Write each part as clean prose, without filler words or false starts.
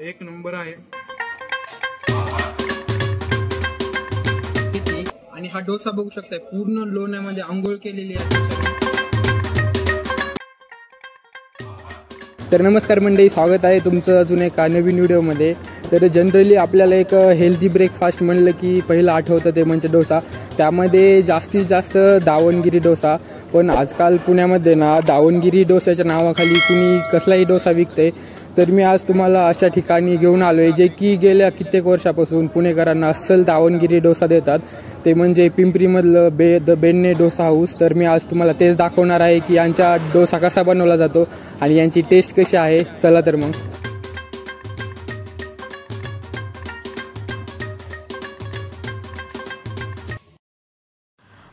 एक नंबर आहे। आणि हा डोसा बघू शकताय पूर्ण लोण्यामध्ये आंघोळ केलेली आहे। तर नमस्कार मंडळी, स्वागत आहे तुमचं अजून एका नवीन व्हिडिओमध्ये। तर जनरली आपल्याला एक हेल्दी ब्रेकफास्ट म्हणलं की पहिलं आठवतं ते म्हणजे डोसा, त्यामध्ये जास्तीत जास्त दावणगिरी डोसा। पण आजकाल पुण्यामध्ये ना दावणगिरी डोसाच्या नावाखाली कुणी कसलाही डोसा विकते। तर मी आज तुम्हाला अशा ठिकाणी घेऊन आलो आहे जे की गेल्या कित्येक वर्षापासून पुणेकरांना अस्सल दावणगिरी डोसा देतात, ते म्हणजे पिंपरीमधलं द बेन्ने डोसा हाऊस। तर मी आज तुम्हाला तेच दाखवणार आहे की यांचा डोसा कसा बनवला जातो आणि यांची टेस्ट कशी आहे। चला तर मग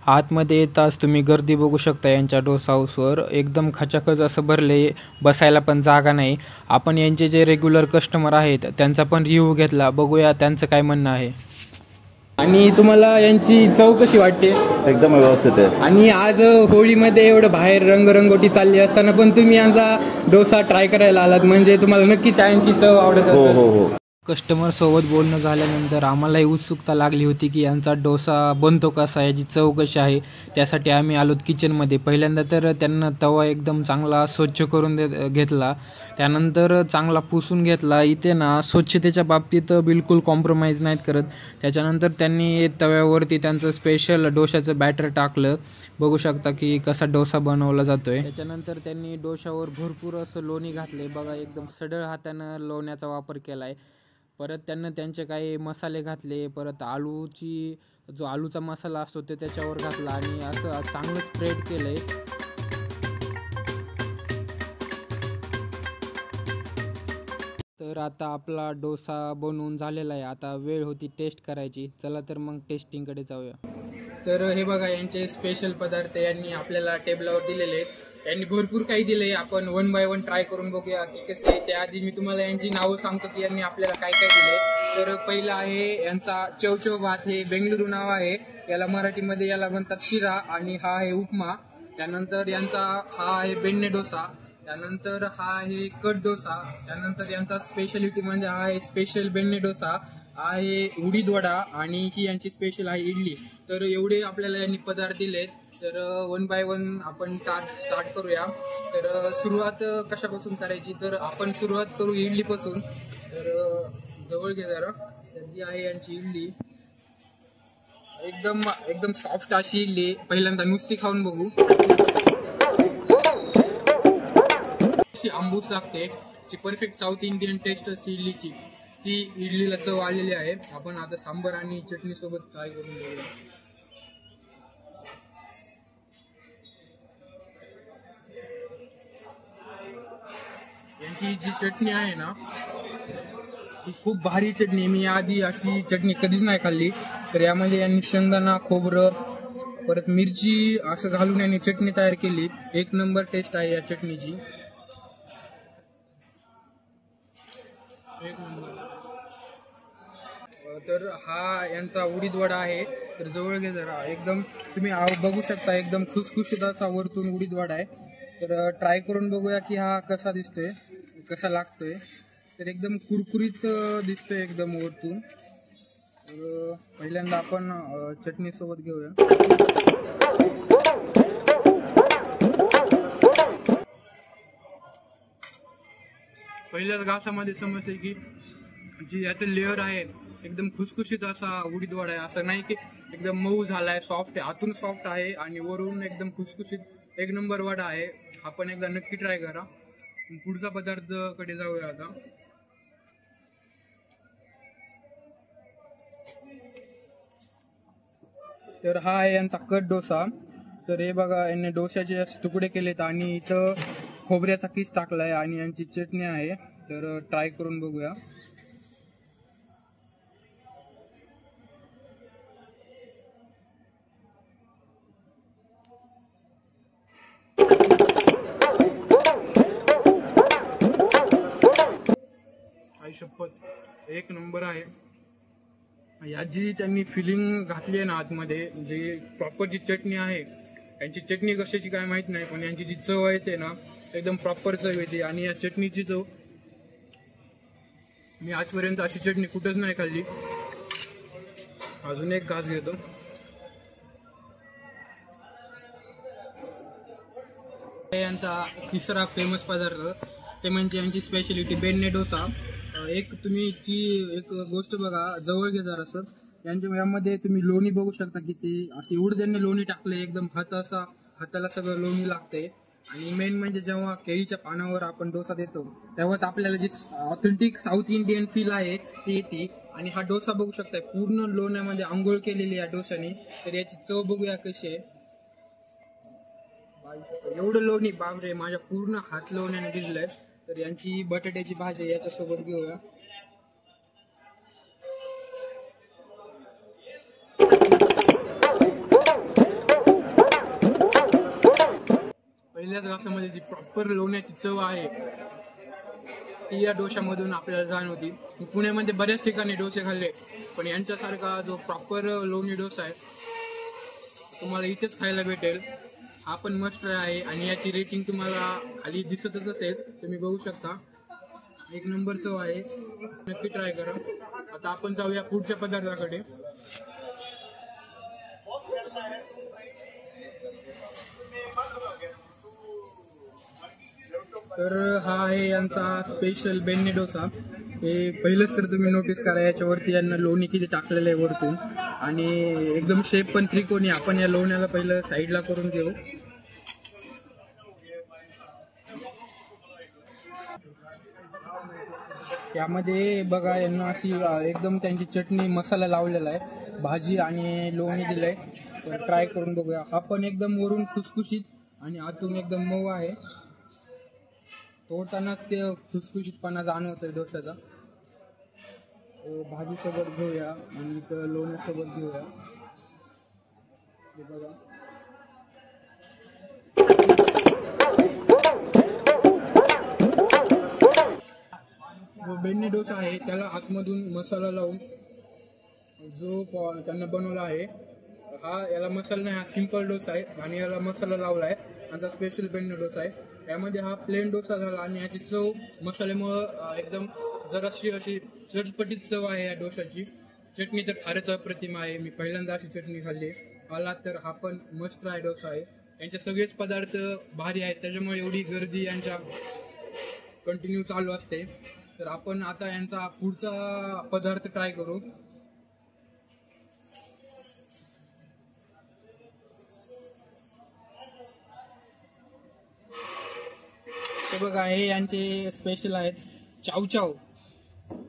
आतमध्ये येताच तुम्ही गर्दी बघू शकता। यांच्या डोसा हाऊसवर एकदम खचाखच असं भरले, बसायला पण जागा नाही। आपण यांचे जे रेग्युलर कस्टमर आहेत त्यांचा पण रिव्ह्यू घेतला, बघूया त्यांचं काय म्हणणं आहे। आणि तुम्हाला यांची चव कशी वाटते? एकदम व्यवस्थित आहे। आणि आज होळीमध्ये एवढं बाहेर रंगरंगोटी चालली असताना पण तुम्ही यांचा डोसा ट्राय करायला आलात, म्हणजे तुम्हाला नक्कीच यांची चव आवडत असेल। हो। कस्टमर सोबत बोलणं झाल्यानंतर आम्हालाही उत्सुकता लागली होती की यांचा डोसा बनतो कसा, याची चव कशी आहे। त्यासाठी आम्ही आलोत किचनमध्ये। पहिल्यांदा तर त्यांना तवा एकदम चांगला स्वच्छ करून घेतला, त्यानंतर चांगला पुसून घेतला। इथे ना स्वच्छतेच्या बाबतीत बिलकुल कॉम्प्रोमाइज नाहीत करत। त्याच्यानंतर त्यांनी तव्यावरती त्यांचं स्पेशल डोशाचं बॅटर टाकलं, बघू शकता की कसा डोसा बनवला जातोय। त्याच्यानंतर त्यांनी डोशावर भरपूर असं लोणी घातले, बघा एकदम सढळ हातानं लोण्याचा वापर केलाय। परत त्यांना त्यांचे काही मसाले घातले, परत जो आलूचा मसाला असतो ते त्याच्यावर घातला आणि असं चांगलं स्प्रेड केलंय। तर आता आपला डोसा बनवून झालेला आहे, आता वेळ होती टेस्ट करायची। चला तर मग टेस्टिंगकडे जाऊया। तर हे बघा यांचे स्पेशल पदार्थ यांनी आपल्याला टेबलावर दिलेले आहेत। यांनी भरपूर काही दिलंय, आपण वन बाय वन ट्राय करून बघूया की कसे आहे। त्याआधी मी तुम्हाला यांची नावं सांगतो की यांनी आपल्याला काय काय दिलंय। तर पहिला आहे यांचा चवचव भात, हे बेंगलुरू नाव आहे याला, मराठीमध्ये याला म्हणतात शिरा, आणि हा आहे उपमा। त्यानंतर यांचा हा आहे बेन्ने डोसा, त्यानंतर हा आहे कट डोसा, त्यानंतर यांचा स्पेशलिटी म्हणजे हा आहे स्पेशल बेन्ने डोसा, आहे उडीद वडा, आणि ही यांची स्पेशल आहे इडली। तर एवढे आपल्याला यांनी पदार्थ दिलेत। तर वन बाय वन आपण स्टार्ट करूया। तर सुरुवात कशापासून करायची, तर आपण सुरुवात करू इडलीपासून। तर जवळ घे जरा। तर ही आहे यांची इडली, एकदम सॉफ्ट अशी इडली। पहिल्यांदा नुसती खाऊन बघू, आंबूस लागते, जी परफेक्ट साऊथ इंडियन टेस्ट असते इडलीची, ती इडलीला चव आलेली आहे। आपण आता सांबर आणि चटणी सोबत ट्राय करून बघूया। यांची जी चटणी आहे ना ती खूप भारी चटणी, मी आधी अशी चटणी कधीच नाही खाल्ली। तर यामध्ये यांनी शेंगदाणा, खोबरं, परत मिरची असं घालून यांनी चटणी तयार केली। एक नंबर टेस्ट आहे या चटणीची, एक नंबर। तर हा यांचा उडीद वडा आहे, तर जवळ घे जरा। एकदम तुम्ही बघू शकता एकदम खुसखुशीत असा वरतून उडीद वडा आहे। तर ट्राय करून बघूया की हा कसा दिसतोय, कसा लागतोय। तर एकदम कुरकुरीत दिसतोय एकदम वरतून। तर पहिल्यांदा आपण चटणी सोबत घेऊया। पहिल्याच घासामध्ये समजते की जी याचं लेअर आहे एकदम खुसखुशीत असा उडीद वडा आहे, असं नाही की एकदम मऊ झालाय, सॉफ्ट आहे, आतून सॉफ्ट आहे आणि वरून एकदम खुसखुशीत, एक नंबर वडा आहे। आपण एकदा नक्की ट्राय करा। पुढचा पदार्थ कडे जाऊया आता। तर हा आहे यांचा कट डोसा। तर हे बघा यांनी डोश्याचे तुकडे केलेत आणि इथं खोबऱ्याचा किस टाकलाय आणि यांची चटणी आहे। तर ट्राय करून बघूया। आई शपथ, एक नंबर आहे। याची त्यांनी फिलिंग घातली आहे ना आतमध्ये, जे प्रॉपर जी चटणी आहे, यांची चटणी कशाची काय माहित नाही, पण यांची जी चव आहे ते ना एकदम प्रॉपर चव येते। आणि या चटणीची चव मी आजपर्यंत अशी चटणी कुठंच नाही खाल्ली. अजून एक घास घेतो. यांचा तिसरा फेमस पदार्थ ते म्हणजे यांची स्पेशलिटी बेन्ने डोसा. एक तुम्ही ती एक गोष्ट बघा, जवळ घे जरासं. यामध्ये तुम्ही लोणी बघू शकता की ते अशी उडद्यांनी लोणी टाकले, एकदम हाताला सगळं लोणी लागते. आणि मेन म्हणजे जेव्हा केळीच्या पानावर आपण डोसा देतो तेव्हाच आपल्याला जी ऑथेंटिक साऊथ इंडियन फील आहे ती येते. आणि हा डोसा बघू शकता पूर्ण लोण्यामध्ये आंघोळ केलेली या डोशाने. तर याची चव बघूया कशी आहे. एवढं लोणी, बापरे, माझ्या पूर्ण हात लोण्याने भिजलाय. तर यांची बटाट्याची भाजी याच्यासोबत घेऊया. पहिल्याच घासामध्ये जी प्रॉपर लोण्याची चव आहे ती या डोशामधून आपल्याला जाणवती. पुण्यामध्ये बऱ्याच ठिकाणी डोसे खाल्ले, पण यांच्यासारखा जो प्रॉपर लोणी डोसा आहे तुम्हाला इथेच खायला भेटेल. हा पण मस्ट ट्राय आहे आणि याची रेटिंग तुम्हाला खाली दिसतच असेल, तुम्ही बघू शकता. एक नंबर चव आहे, नक्की ट्राय करा. आता आपण जाऊया पुढच्या पदार्थाकडे. तर हा आहे यांचा स्पेशल बेन्ने डोसा. हे पहिलंच तर तुम्ही नोटीस करा, याच्यावरती यांना लोणी किती टाकलेलं आहे वरतून. आणि एकदम शेप पण त्रिकोणी. आपण या लोण्याला पहिलं साईडला करून घेऊ. यामध्ये बघा यांना अशी एकदम त्यांची चटणी मसाला लावलेला आहे, भाजी आणि लोणी दिलंय. तर ट्राय करून बघूया. हा पण एकदम वरून खुसखुशीत आणि आतून एकदम मऊ आहे. तोडतानाच ते खुसखुशीतपणा जाणवतोय डोशाचा. भाजीसोबत घेऊया आणि लोण्यासोबत घेऊया. हे बघा, जो बेन्ने डोसा आहे त्याला आतमधून मसाला लावून जो त्यांना बनवला आहे, याला मसाला नाही, हा सिंपल डोसा आहे. आणि याला मसाला लावला आहे. आता स्पेशल बेन्ने डोसा आहे. यामध्ये हा प्लेन डोसा झाला आणि याची चव मसाल्यामुळं एकदम जराशी अशी चटपटीत चव आहे या डोशाची. चटणी तर फारच अप्रतिम आहे. मी पहिल्यांदा अशी चटणी खाल्ली. आला तर हा पण मस्ट ट्राय डोसा आहे. यांचे सगळेच पदार्थ भारी आहेत, त्याच्यामुळे एवढी गर्दी यांच्या कंटिन्यू चालू असते. तर आपण आता यांचा पुढचा पदार्थ ट्राय करू. ते बघा, हे यांचे स्पेशल आहेत चावचाव.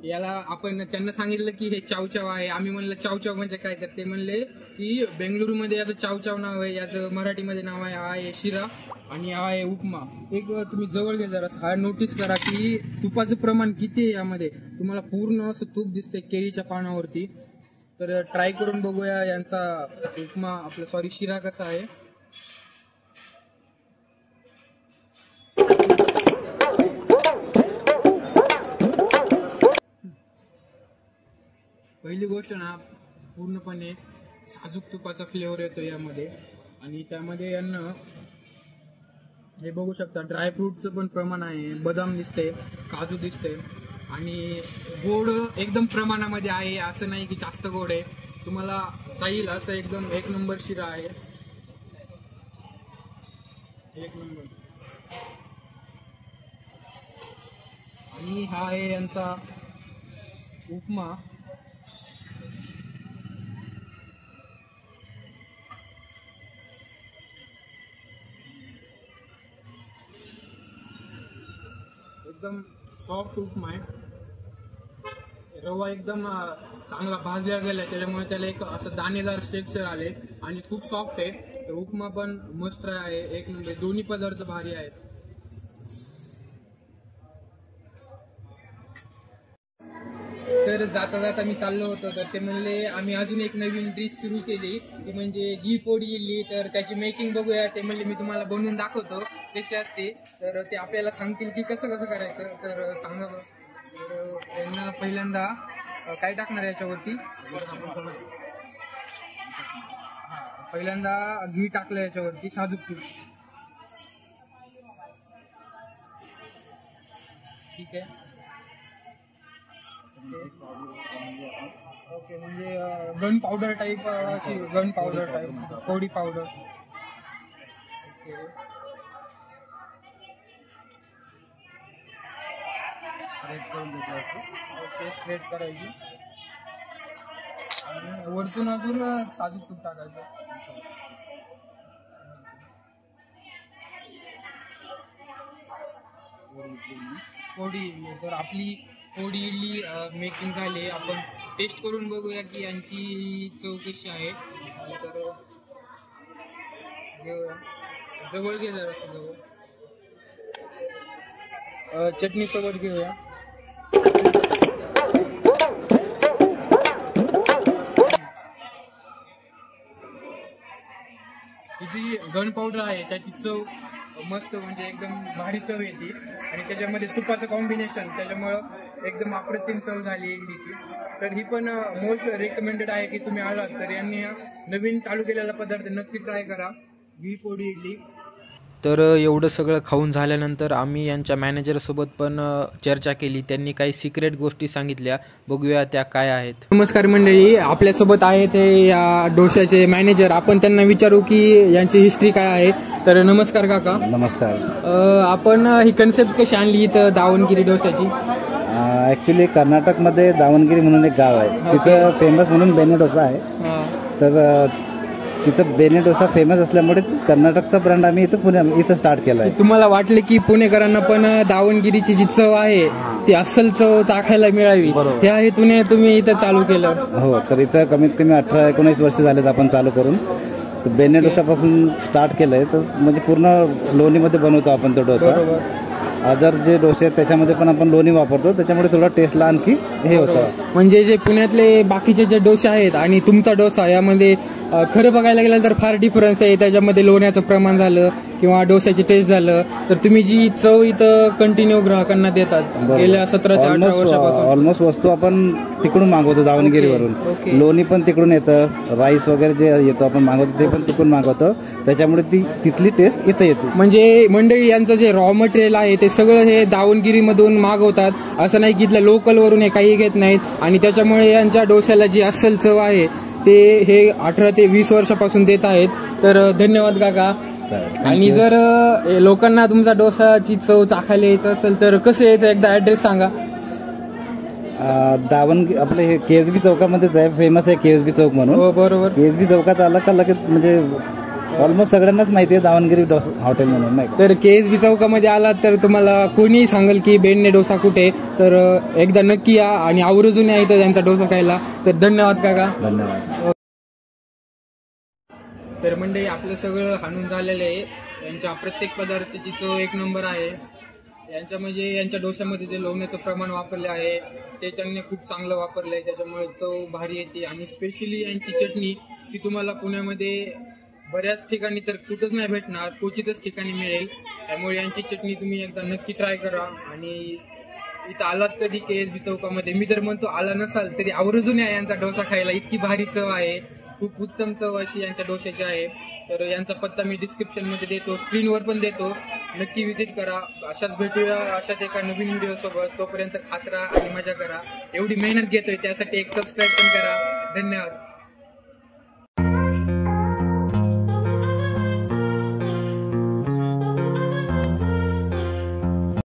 याला आपण त्यांना सांगितलं की हे चावचाव आहे. आम्ही म्हणलं चावचाव म्हणजे काय, तर ते म्हणले की बेंगलुरूमध्ये याचं चावचाव नाव आहे, याचं मराठीमध्ये नाव आहे, हा आहे शिरा आणि हा आहे उपमा. एक तुम्ही जवळ घ्या जरा, हा नोटीस करा की तुपाचं प्रमाण किती आहे यामध्ये. तुम्हाला पूर्ण असं तूप दिसतंय केळीच्या पानावरती. तर ट्राय करून बघूया यांचा उपमा, शिरा कसा आहे. पहिली गोष्ट ना, पूर्णपणे साजूक तुपाचा फ्लेवर येतो यामध्ये. आणि त्यामध्ये यांना हे बघू शकता ड्रायफ्रूटचं पण प्रमाण आहे. बदाम दिसते, काजू दिसते आणि गोड एकदम प्रमाणामध्ये आहे. असं नाही की जास्त गोड आहे, तुम्हाला चाईल असं एकदम एक नंबर शिरा आहे. एक नंबर. आणि हा आहे यांचा उपमा. एकदम सॉफ्ट उपमा आहे. रवा एकदम चांगला भाजला गेला, त्याच्यामुळे त्याला एक असं दाणेदार टेक्स्चर आले आणि खूप सॉफ्ट आहे. तर उपमा पण मस्त ट्राय आहे, एक नंबर. दोन्ही पदार्थ भारी आहेत. तर जाता जाता मी चाललो होतो, तर ते म्हणले आम्ही अजून एक नवीन डिश सुरू केली, ती म्हणजे घी पोळी इडली. तर त्याची मेकिंग बघूया. ते म्हणले मी तुम्हाला बनवून दाखवतो कशी असते. तर ते आपल्याला सांगतील की कसं कसं करायचं. तर सांगा. तर त्यांना पहिल्यांदा काय टाकणार याच्यावरती. पहिल्यांदा घी टाकलं याच्यावरती, साजूक तूप. ठीक आहे. ओके म्हणजे गन पावडर टाईप, अशी gun powder type, podi powder. Okay okay spread करायची आणि वरतून अजून साजूक तूप टाकायचं. पोडी इडली. तर आपली पोडी इडली मेकिंग झाली. आपण टेस्ट करून बघूया की यांची चव कशी आहे. तर घेऊया, जवळ घे जरा जवळ, चटणी सोबत घेऊया. ही जी गन पावडर आहे त्याची चव मस्त, म्हणजे एकदम भारी चव येते आणि त्याच्यामध्ये तुपाचं कॉम्बिनेशन, त्याच्यामुळं एकदम अप्रतिम चव झाली इडलीची. तर ही पण मोस्ट रेकमेंडेड आहे की तुम्ही आलात तर यांनी नवीन चालू केलेला पदार्थ नक्की ट्राय करा, घी पोडी इडली. तर एवढं सगळं खाऊन झाल्यानंतर आम्ही यांच्या मॅनेजरसोबत पण चर्चा केली. त्यांनी काही सिक्रेट गोष्टी सांगितल्या, बघूया त्या काय आहेत. नमस्कार मंडळी, आपल्यासोबत आहेत हे या डोशाचे मॅनेजर. आपण त्यांना विचारू की यांची हिस्ट्री काय आहे. तर नमस्कार काका. नमस्कार. आपण ही कन्सेप्ट कशी आणली इथं दावणगिरी डोशाची? ॲक्च्युली कर्नाटकमध्ये दावणगिरी म्हणून एक गाव आहे, तिथं फेमस म्हणून बेने डोसा आहे. तर तिथं बेने डोसा फेमस असल्यामुळे कर्नाटकचा ब्रँड आम्ही इथं स्टार्ट केला आहे. तुम्हाला वाटलं की पुणेकरांना पण दावणगिरीची जी चव आहे ती अस्सल चव चाखायला मिळावी, त्या हेतूने तुम्ही इथं चालू केलं? हो, तर इथं कमीत कमी 18-19 वर्ष झालेत आपण चालू करून. तर बेने डोसापासून स्टार्ट केलंय. तर म्हणजे पूर्ण लोणीमध्ये बनवतो आपण तो डोसा. अदर जे डोसे आहेत त्याच्यामध्ये पण आपण लोणी वापरतो, त्याच्यामुळे थोडा टेस्टला आणखी हे होतं. म्हणजे जे पुण्यातले बाकीचे जे डोसे आहेत आणि तुमचा डोसा यामध्ये खरं बघायला गेलं तर फार डिफरन्स आहे. त्याच्यामध्ये लोण्याचं प्रमाण झालं किंवा डोस्याची टेस्ट झालं, तर तुम्ही जी चव इथं कंटिन्यू ग्राहकांना देतात गेल्या 17 ते 18 वर्षापासून. ऑलमोस्ट वस्तू आपण तिकडून मागवतो दावणगिरीवरून. लोणी पण तिकडून येतं, राईस वगैरे जे येतो आपण मागवतो ते पण तिकडून मागवतो, त्याच्यामुळे ती तिथली टेस्ट इथं येते. म्हणजे मंडळी यांचं जे रॉ मटेरियल आहे ते सगळं हे दावणगिरीमधून मागवतात, असं नाही की इथल्या लोकलवरून हे काही घेत नाहीत. आणि त्याच्यामुळे यांच्या डोस्याला जी अस्सल चव आहे ते हे 18 ते 20 वर्षापासून देत आहेत. तर धन्यवाद काका. आणि जर लोकांना तुमचा डोसाची चव चाखायला यायचं असेल तर कसं यायचं, एकदा ऍड्रेस सांगा. आपलं हे केएसबी चौकामध्येच आहे, फेमस आहे केएसबी चौक म्हणून. हो बरोबर. केएसबी चौकात आला का लगेच म्हणजे ऑलमोस्ट सगळ्यांनाच माहिती आहे दावणगिरी डोसा हॉटेल म्हणून, नाही? तर केएसबी चौकामध्ये आलात तर तुम्हाला कोणीही सांगेल की बेंडे डोसा कुठे, तर एकदा नक्की या आणि आवर्जून या इथं त्यांचा डोसा खायला. तर धन्यवाद काका. धन्यवाद. तर मंडळी आपलं सगळं हाणून झालेलं आहे. यांच्या प्रत्येक पदार्थाची चव एक नंबर आहे. यांच्या डोश्यामध्ये जे लोण्याचं प्रमाण वापरले आहे ते त्यांनी खूप चांगलं वापरलं आहे, त्याच्यामुळे चव भारी येते. आणि स्पेशली यांची चटणी ती तुम्हाला पुण्यामध्ये बऱ्याच ठिकाणी तर कुठंच नाही भेटणार, क्वचितच ठिकाणी मिळेल. त्यामुळे यांची चटणी तुम्ही एकदा नक्की ट्राय करा. आणि इथं आलात कधी केएसबी चौकामध्ये, मी तर म्हणतो आला नसाल तरी आवर्जून या यांचा डोसा खायला, इतकी भारी चव आहे, खूप उत्तम चव अशी यांच्या डोश्याची आहे. तर यांचा पत्ता मी डिस्क्रिप्शनमध्ये देतो, स्क्रीनवर पण देतो, नक्की व्हिजिट करा. अशाच भेटूया अशाच एका नवीन व्हिडिओ सोबत. तोपर्यंत खात राहा आणि मजा करा. एवढी मेहनत घेतोय त्यासाठी एक सबस्क्राईब पण करा. धन्यवाद.